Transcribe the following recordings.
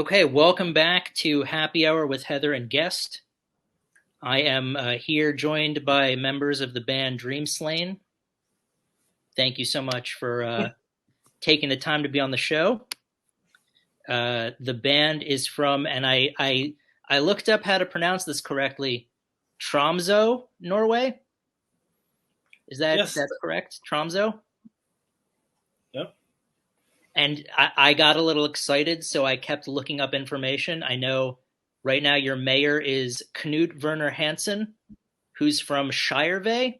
Okay, welcome back to Happy Hour with Heather and Guest. I am here joined by members of the band Dreamslain. Thank you so much for taking the time to be on the show. The band is from, and I looked up how to pronounce this correctly, Tromsø, Norway. Is that's correct? Tromsø? Yep. And I got a little excited, so I kept looking up information. I know right now your mayor is Knut Werner Hansen, who's from Shirevay.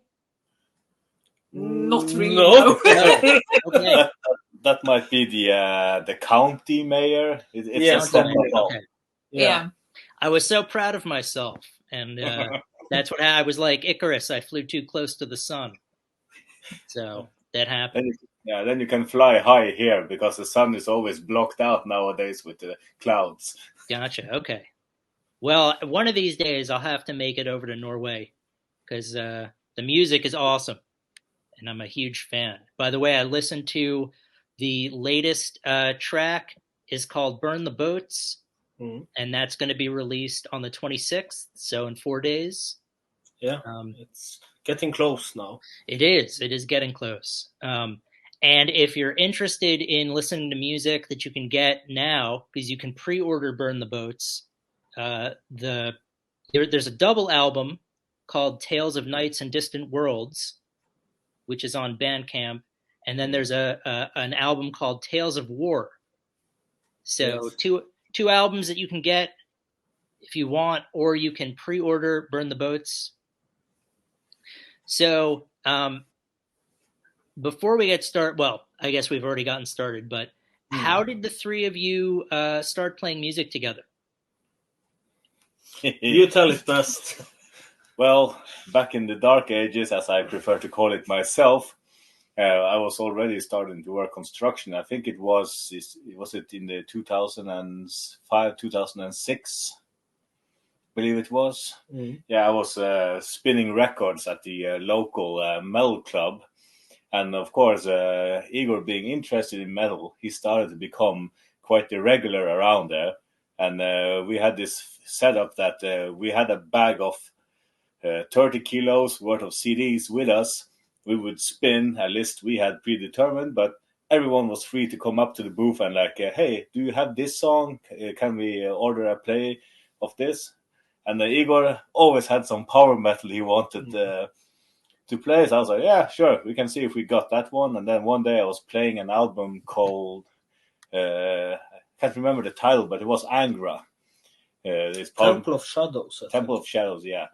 Not really. No. Okay. That might be the county mayor. Yes, okay. Yeah. I was so proud of myself, and that's what I was like Icarus. I flew too close to the sun, so that happened. Then you can fly high here because the sun is always blocked out nowadays with the clouds. Gotcha. Okay. Well, one of these days I'll have to make it over to Norway because the music is awesome, and I'm a huge fan. By the way, I listened to the latest track is called "Burn the Boats." And that's going to be released on the 26th, so in 4 days. Yeah, it's getting close now. It is getting close. And if you're interested in listening to music that you can get now, because you can pre-order Burn the Boats, there's a double album called Tales of Nights and Distant Worlds, which is on Bandcamp, and then there's an album called Tales of War. So two albums that you can get if you want, or you can pre-order Burn the Boats. So before we get started, well, I guess we've already gotten started, but how did the three of you start playing music together? You tell it best. Well, back in the dark ages, as I prefer to call it myself, I was already starting to work construction. I think was it in the 2005, 2006, I believe it was. Yeah, I was spinning records at the local metal club. And of course, Igor being interested in metal, he started to become quite the regular around there. And we had this setup that we had a bag of 30 kilos worth of CDs with us. We would spin a list we had predetermined, but everyone was free to come up to the booth and like, hey, do you have this song? Can we order a play of this? And Igor always had some power metal he wanted to play. So I was like, yeah, sure, we can see if we got that one. And then one day I was playing an album called, I can't remember the title, but it was Angra. Temple of Shadows. Temple of Shadows, yeah.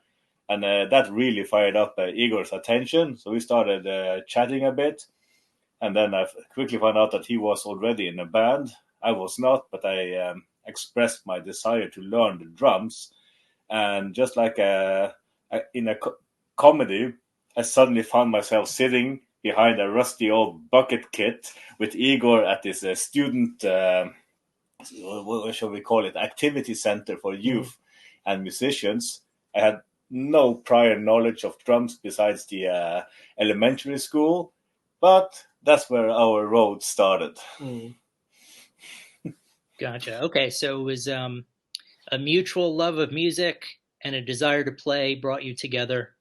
And that really fired up Igor's attention. So we started chatting a bit. And then I quickly found out that he was already in a band. I was not, but I expressed my desire to learn the drums. And just like in a comedy, I suddenly found myself sitting behind a rusty old bucket kit with Igor at this student, what shall we call it, activity center for youth and musicians. I had no prior knowledge of drums besides the elementary school, but that's where our road started. Gotcha. Okay, so it was a mutual love of music and a desire to play brought you together.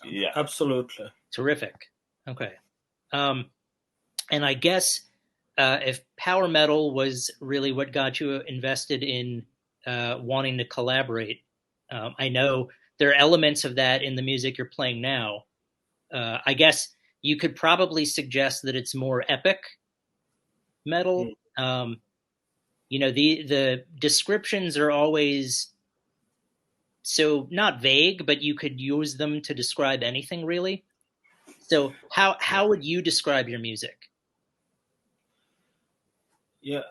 Yeah, absolutely. Terrific. Okay. And I guess if power metal was really what got you invested in wanting to collaborate, I know there are elements of that in the music you're playing now. I guess you could probably suggest that it's more epic metal. The descriptions are always so not vague, but you could use them to describe anything really. So how would you describe your music? Yeah,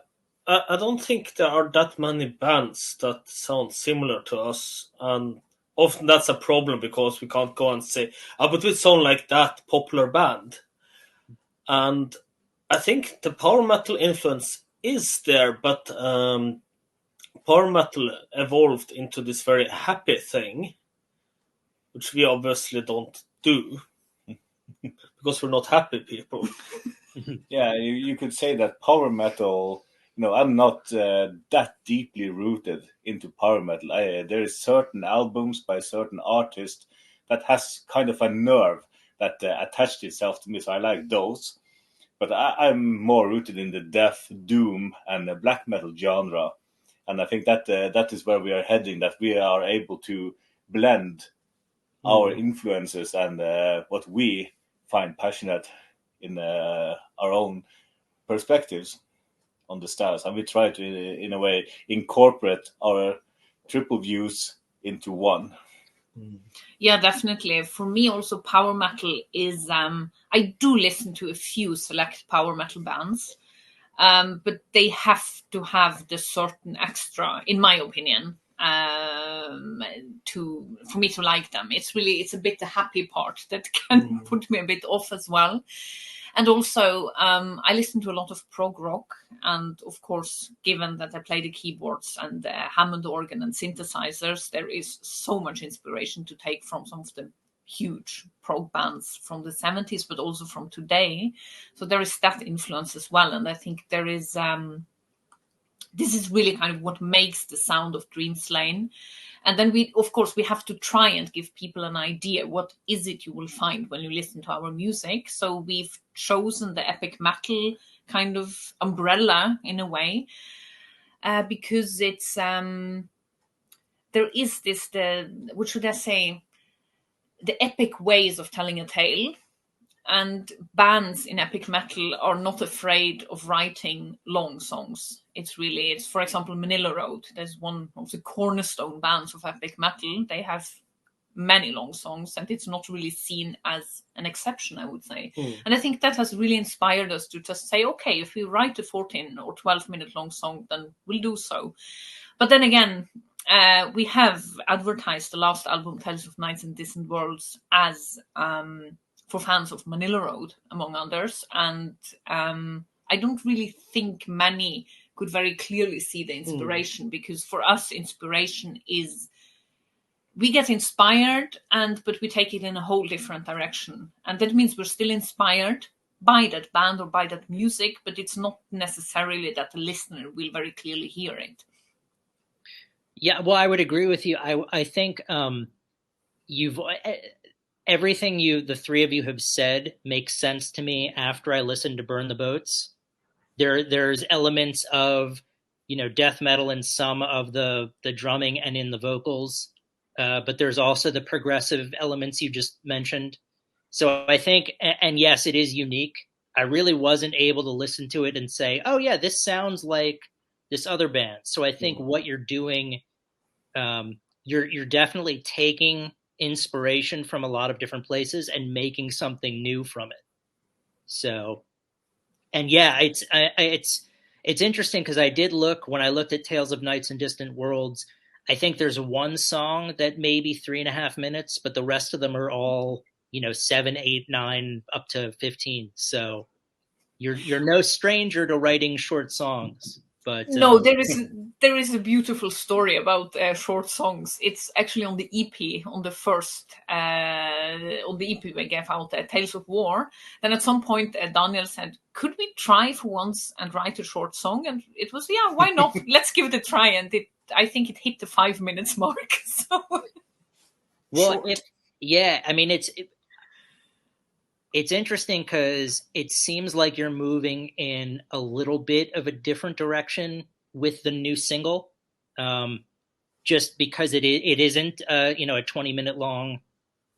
I don't think there are that many bands that sound similar to us, and often that's a problem because we can't go and say, but we sound like that popular band. And I think the power metal influence is there, but power metal evolved into this very happy thing, which we obviously don't do because we're not happy people. Yeah, you could say that power metal I'm not that deeply rooted into power metal. There is certain albums by certain artists that has kind of a nerve that attached itself to me, so I like those. But I'm more rooted in the death, doom, and the black metal genre, and I think that that is where we are heading. That we are able to blend our influences and what we find passionate in our own perspectives on the stars, and we try to, in a way, incorporate our triple views into one. Yeah, definitely. For me, also power metal is. I do listen to a few select power metal bands, but they have to have the certain extra, in my opinion, for me to like them. It's a bit the happy part that can put me a bit off as well. And also, I listen to a lot of prog rock, and of course, given that I play the keyboards and the Hammond organ and synthesizers, there is so much inspiration to take from some of the huge prog bands from the 70s, but also from today. So there is that influence as well, and I think there is. This is really kind of what makes the sound of Dreamslain. And then we have to try and give people an idea. What is it you will find when you listen to our music? So we've chosen the epic metal kind of umbrella in a way, because it's, there is this, what should I say? The epic ways of telling a tale. And bands in epic metal are not afraid of writing long songs. It's for example, Manila Road. There's one of the cornerstone bands of epic metal. They have many long songs, and it's not really seen as an exception, I would say. And I think that has really inspired us to just say, okay, if we write a 14 or 12-minute long song, then we'll do so. But then again, we have advertised the last album, Tales of Nights and Distant Worlds, as for fans of Manila Road, among others. And I don't really think many could very clearly see the inspiration, because for us, inspiration is, we get inspired, but we take it in a whole different direction. And that means we're still inspired by that band or by that music, but it's not necessarily that the listener will very clearly hear it. Yeah, well, I would agree with you. I think you've everything the three of you have said makes sense to me after I listened to Burn the Boats. There's elements of, death metal in some of the drumming and in the vocals, but there's also the progressive elements you just mentioned. So I think, and yes, it is unique. I really wasn't able to listen to it and say, oh yeah, this sounds like this other band. So I think what you're doing, you're definitely taking inspiration from a lot of different places and making something new from it. So, and yeah, it's interesting, because I did look, when I looked at Tales of Nights and Distant Worlds, I think there's one song that maybe 3.5 minutes, but the rest of them are all, 7, 8, 9, up to 15. So you're no stranger to writing short songs. But no, there is a beautiful story about short songs. It's actually on the EP, on the first on the EP we gave out, Tales of War. Then at some point, Daniel said, "Could we try for once and write a short song?" And it was, yeah, why not? Let's give it a try. And I think it hit the 5 minutes mark. So, well, I mean, it's interesting, because it seems like you're moving in a little bit of a different direction with the new single, just because it isn't a 20-minute long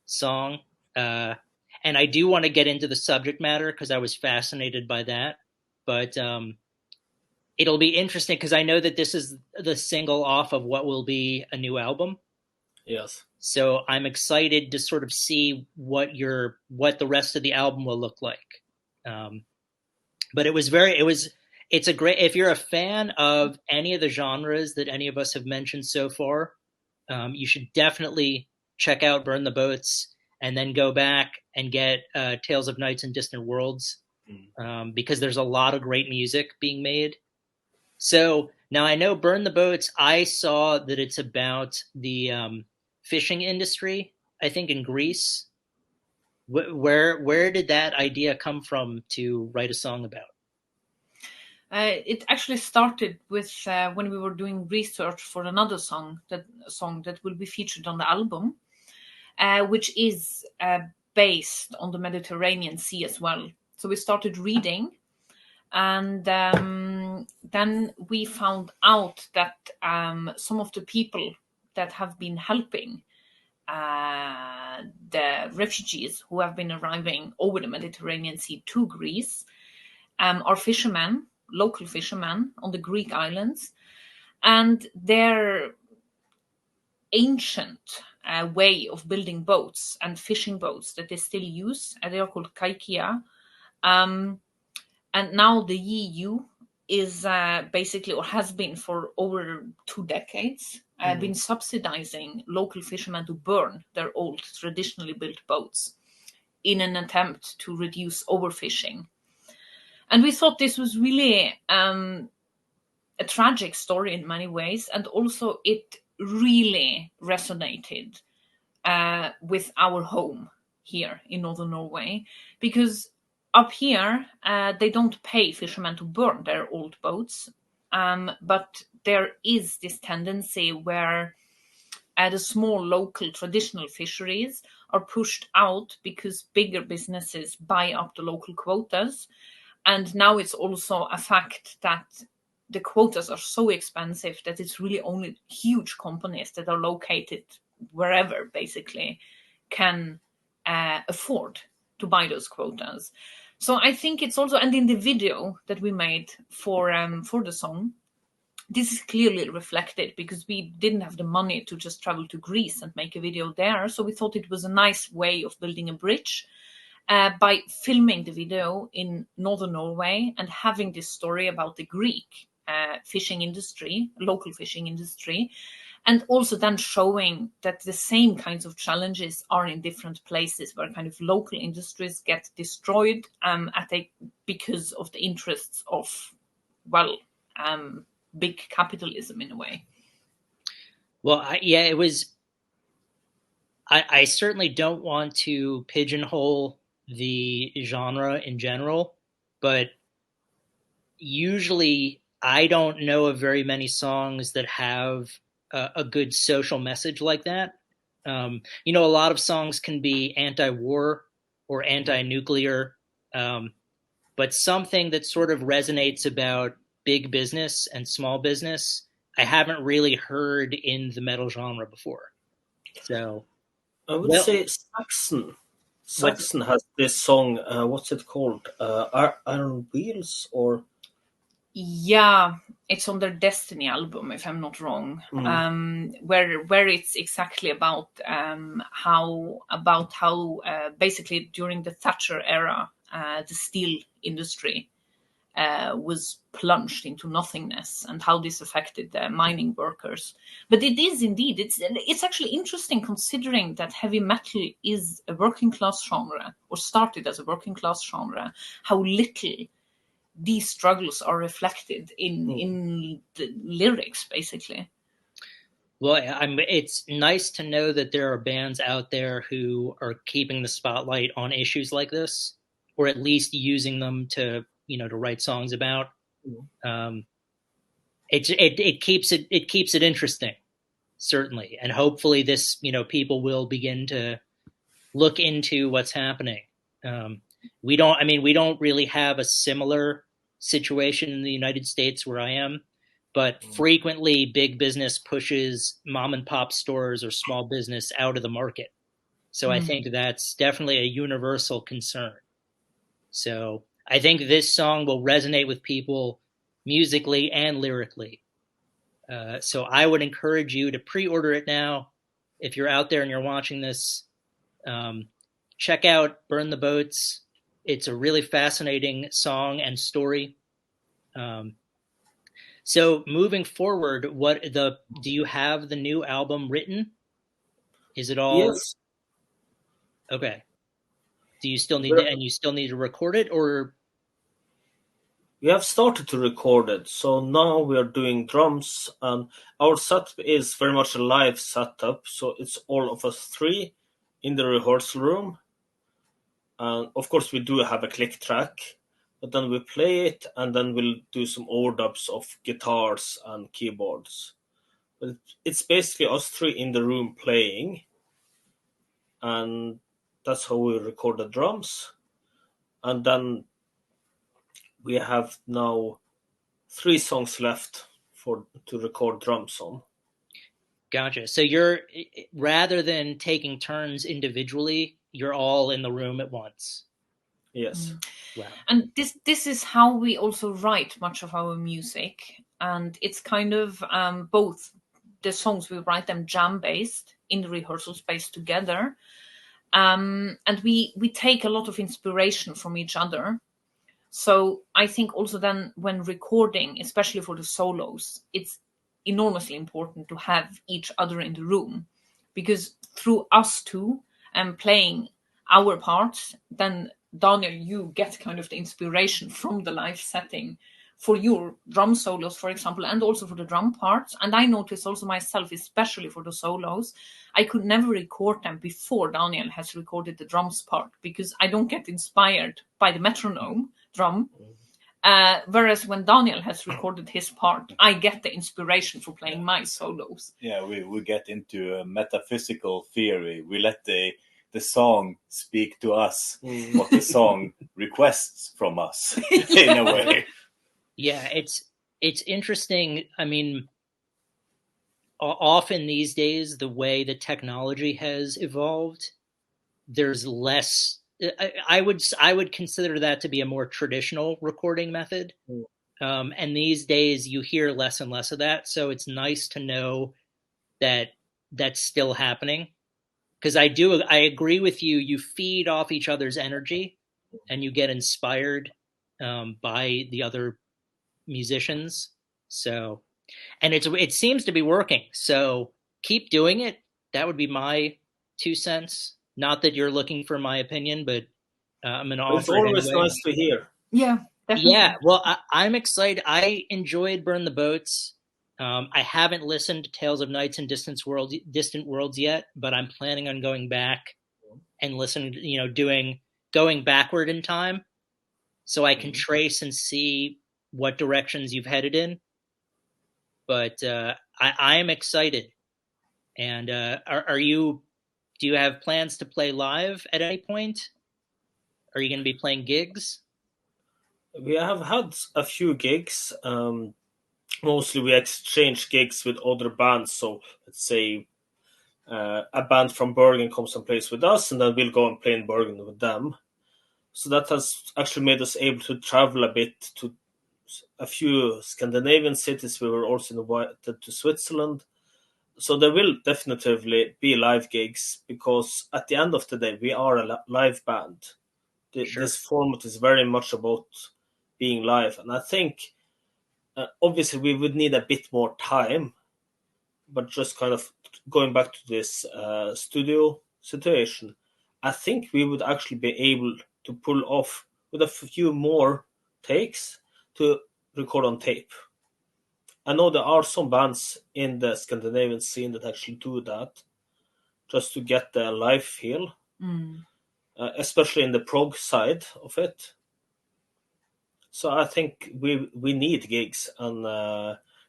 song, and I do want to get into the subject matter, because I was fascinated by that. But it'll be interesting, because I know that this is the single off of what will be a new album. Yes. So I'm excited to sort of see what the rest of the album will look like. But it's a great, if you're a fan of any of the genres that any of us have mentioned so far, you should definitely check out Burn the Boats, and then go back and get Tales of Nights and Distant Worlds, because there's a lot of great music being made. So now I know Burn the Boats, I saw that it's about the fishing industry, I think in Greece. Where did that idea come from to write a song about? It actually started with when we were doing research for another song that will be featured on the album, which is based on the Mediterranean Sea as well. So we started reading, and then we found out that some of the people that have been helping the refugees who have been arriving over the Mediterranean Sea to Greece are fishermen, local fishermen on the Greek islands, and their ancient way of building boats and fishing boats that they still use, they are called kaikia. And now the EU is basically, or has been for over 2 decades, been subsidizing local fishermen to burn their old traditionally built boats in an attempt to reduce overfishing. And we thought this was really a tragic story in many ways, and also it really resonated with our home here in northern Norway, because up here they don't pay fishermen to burn their old boats, but there is this tendency where the small local traditional fisheries are pushed out because bigger businesses buy up the local quotas. And now it's also a fact that the quotas are so expensive that it's really only huge companies that are located wherever basically can afford to buy those quotas. So I think it's also, and in the video that we made for the song, this is clearly reflected, because we didn't have the money to just travel to Greece and make a video there. So we thought it was a nice way of building a bridge by filming the video in northern Norway and having this story about the Greek fishing industry, local fishing industry, and also then showing that the same kinds of challenges are in different places, where kind of local industries get destroyed because of the interests of, big capitalism in a way. Well, it was. I certainly don't want to pigeonhole the genre in general, but usually I don't know of very many songs that have a good social message like that. A lot of songs can be anti-war or anti-nuclear, but something that sort of resonates about big business and small business, I haven't really heard in the metal genre before. So I would say Saxon. Saxon has this song. What's it called? Iron Wheels, or yeah, it's on their Destiny album, if I'm not wrong, where it's exactly about how basically during the Thatcher era, the steel industry was plunged into nothingness, and how this affected the mining workers. But it is indeed, it's actually interesting, considering that heavy metal is a working class genre, or started as a working class genre, how little these struggles are reflected in the lyrics, basically. Well, it's nice to know that there are bands out there who are keeping the spotlight on issues like this, or at least using them to write songs about. It keeps it interesting, certainly, and hopefully this people will begin to look into what's happening. We don't really have a similar situation in the United States where I am, but frequently big business pushes mom and pop stores or small business out of the market. So I think that's definitely a universal concern. So I think this song will resonate with people musically and lyrically. So I would encourage you to pre-order it now. If you're out there and you're watching this, check out Burn the Boats. It's a really fascinating song and story. So moving forward, do you have the new album written? Is it all? Yes. Okay. Do you still need to record it, or? We have started to record it, so now we are doing drums, and our setup is very much a live setup. So it's all of us three in the rehearsal room. And of course, we do have a click track, but then we play it, and then we'll do some overdubs of guitars and keyboards. But it's basically us three in the room playing, and that's how we record the drums. And then we have now 3 songs left to record drums on. Gotcha. So you're, rather than taking turns individually, you're all in the room at once. Yes. Wow. And this is how we also write much of our music, and it's kind of both the songs, we write them jam based in the rehearsal space together, and we take a lot of inspiration from each other. So I think also then when recording, especially for the solos, it's enormously important to have each other in the room, because through us two and playing our parts, then Daniel, you get kind of the inspiration from the live setting for your drum solos, for example, and also for the drum parts. And I noticed also myself, especially for the solos, I could never record them before Daniel has recorded the drums part, because I don't get inspired by the metronome drum. Whereas when Daniel has recorded his part, I get the inspiration for playing my solos. Yeah, we get into a metaphysical theory. We let the song speak to us, what the song requests from us, in a way. Yeah, it's interesting. I mean, often these days, the way the technology has evolved, there's less. I would consider that to be a more traditional recording method. And these days you hear less and less of that. So it's nice to know that that's still happening. Because I agree with you. You feed off each other's energy and you get inspired by the other musicians. So, and it seems to be working. So keep doing it. That would be my 2 cents. Not that you're looking for my opinion, but I'm going to offer. It's always anyway. nice to hear. Yeah, definitely. Yeah, well, I'm excited. I enjoyed Burn the Boats. I haven't listened to Tales of Nights and Distant Worlds yet, but I'm planning on going back and listening. Going backward in time, so I can trace and see what directions you've headed in. But I am excited. And are you? Do you have plans to play live at any point? Are you going to be playing gigs? We have had a few gigs. Mostly we exchange gigs with other bands. So let's say a band from Bergen comes and plays with us, and then we'll go and play in Bergen with them. So that has actually made us able to travel a bit to a few Scandinavian cities. We were also invited to Switzerland. So there will definitely be live gigs, because at the end of the day, we are a live band. Sure. This format is very much about being live. And I think, obviously, we would need a bit more time. But just kind of going back to this studio situation, I think we would actually be able to pull off with a few more takes to record on tape. I know there are some bands in the Scandinavian scene that actually do that, just to get the live feel, especially in the prog side of it. So I think we need gigs, and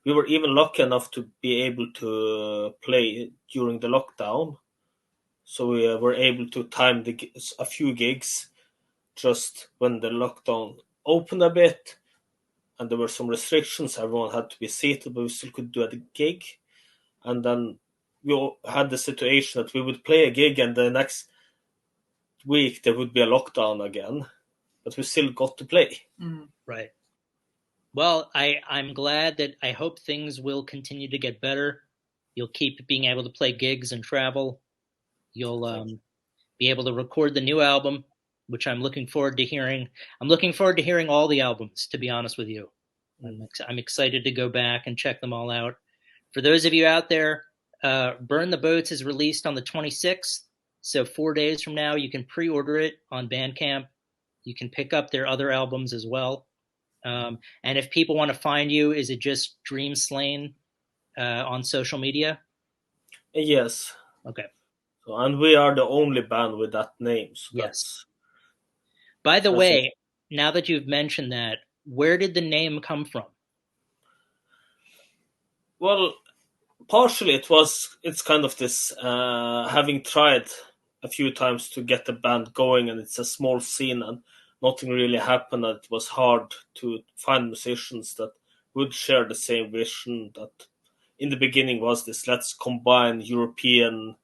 we were even lucky enough to be able to play during the lockdown. So we were able to time a few gigs just when the lockdown opened a bit, and there were some restrictions. Everyone had to be seated, but we still could do a gig. And then we had the situation that we would play a gig, and the next week there would be a lockdown again, but we still got to play. Right. Well, I'm glad that I hope things will continue to get better. You'll keep being able to play gigs and travel. You'll be able to record the new album, which I'm looking forward to hearing. I'm looking forward to hearing all the albums, to be honest with you. I'm excited to go back and check them all out. For those of you out there, Burn the Boats is released on the 26th. So 4 days from now, you can pre-order it on Bandcamp. You can pick up their other albums as well. And if people want to find you, is it just Dreamslain on social media? Yes. Okay. And we are the only band with that name. So yes. By the way, now that you've mentioned that, where did the name come from? Well, partially it's kind of this having tried a few times to get the band going, and it's a small scene and nothing really happened. It was hard to find musicians that would share the same vision. That in the beginning was this: let's combine European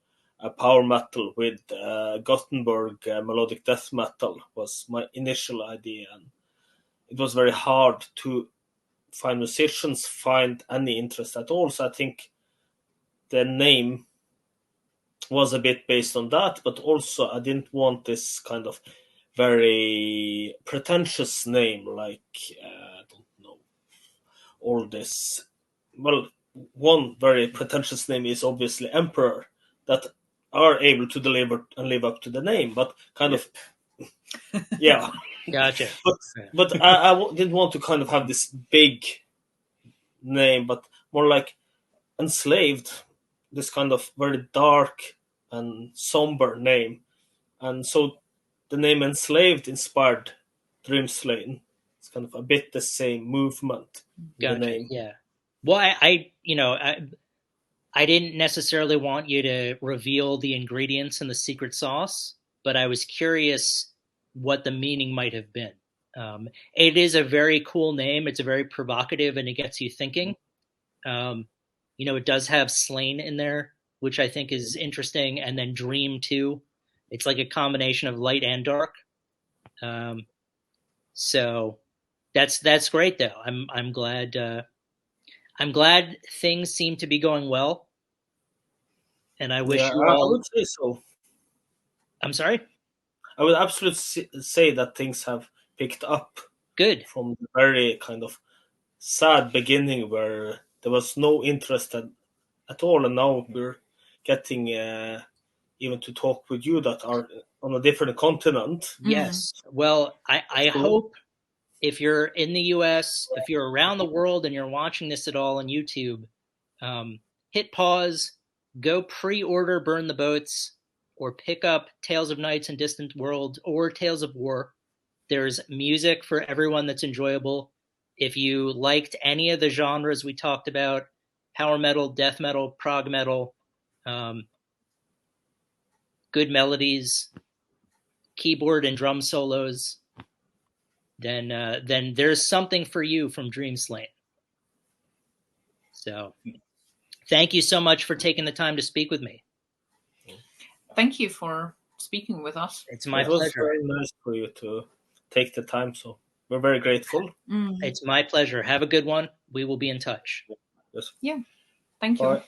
power metal with Gothenburg melodic death metal was my initial idea, and it was very hard to find musicians, find any interest at all. So I think the name was a bit based on that, but also I didn't want this kind of very pretentious name, like I don't know, all this. Well, one very pretentious name is obviously Emperor, that are able to deliver and live up to the name, but kind of, yeah. Gotcha. But I didn't want to kind of have this big name, but more like Enslaved, this kind of very dark and somber name. And so the name Enslaved inspired Dreamslain. It's kind of a bit the same movement. Gotcha. The name. Yeah. Well, I didn't necessarily want you to reveal the ingredients in the secret sauce, but I was curious what the meaning might have been. It is a very cool name. It's a very provocative, and it gets you thinking. It does have Slain in there, which I think is interesting, and then Dream too. It's like a combination of light and dark. So that's great, though. I'm glad. I'm glad things seem to be going well, and I wish you all. I would say so. I'm sorry? I would absolutely say that things have picked up. Good. From the very kind of sad beginning where there was no interest at all, and now we're getting even to talk with you that are on a different continent. Yes. Well, I hope if you're in the US, if you're around the world and you're watching this at all on YouTube, hit pause, go pre-order Burn the Boats, or pick up Tales of Nights and Distant Worlds or Tales of War. There's music for everyone that's enjoyable. If you liked any of the genres we talked about, power metal, death metal, prog metal, good melodies, keyboard and drum solos, then there's something for you from Dreamslain. So thank you so much for taking the time to speak with me. Thank you for speaking with us. It's my pleasure. It was very nice for you to take the time, so we're very grateful. It's my pleasure. Have a good one. We will be in touch. Yes. Yeah. Thank you. Bye.